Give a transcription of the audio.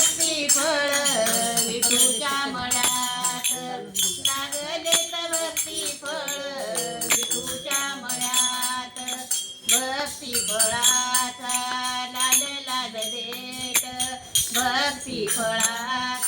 भक्ती फळ विठूच्या मळ्यात लागलेत भक्ती फळ विठूच्या मळ्यात भक्ती फळाचा लाल लाल देठ भक्ती फळाचा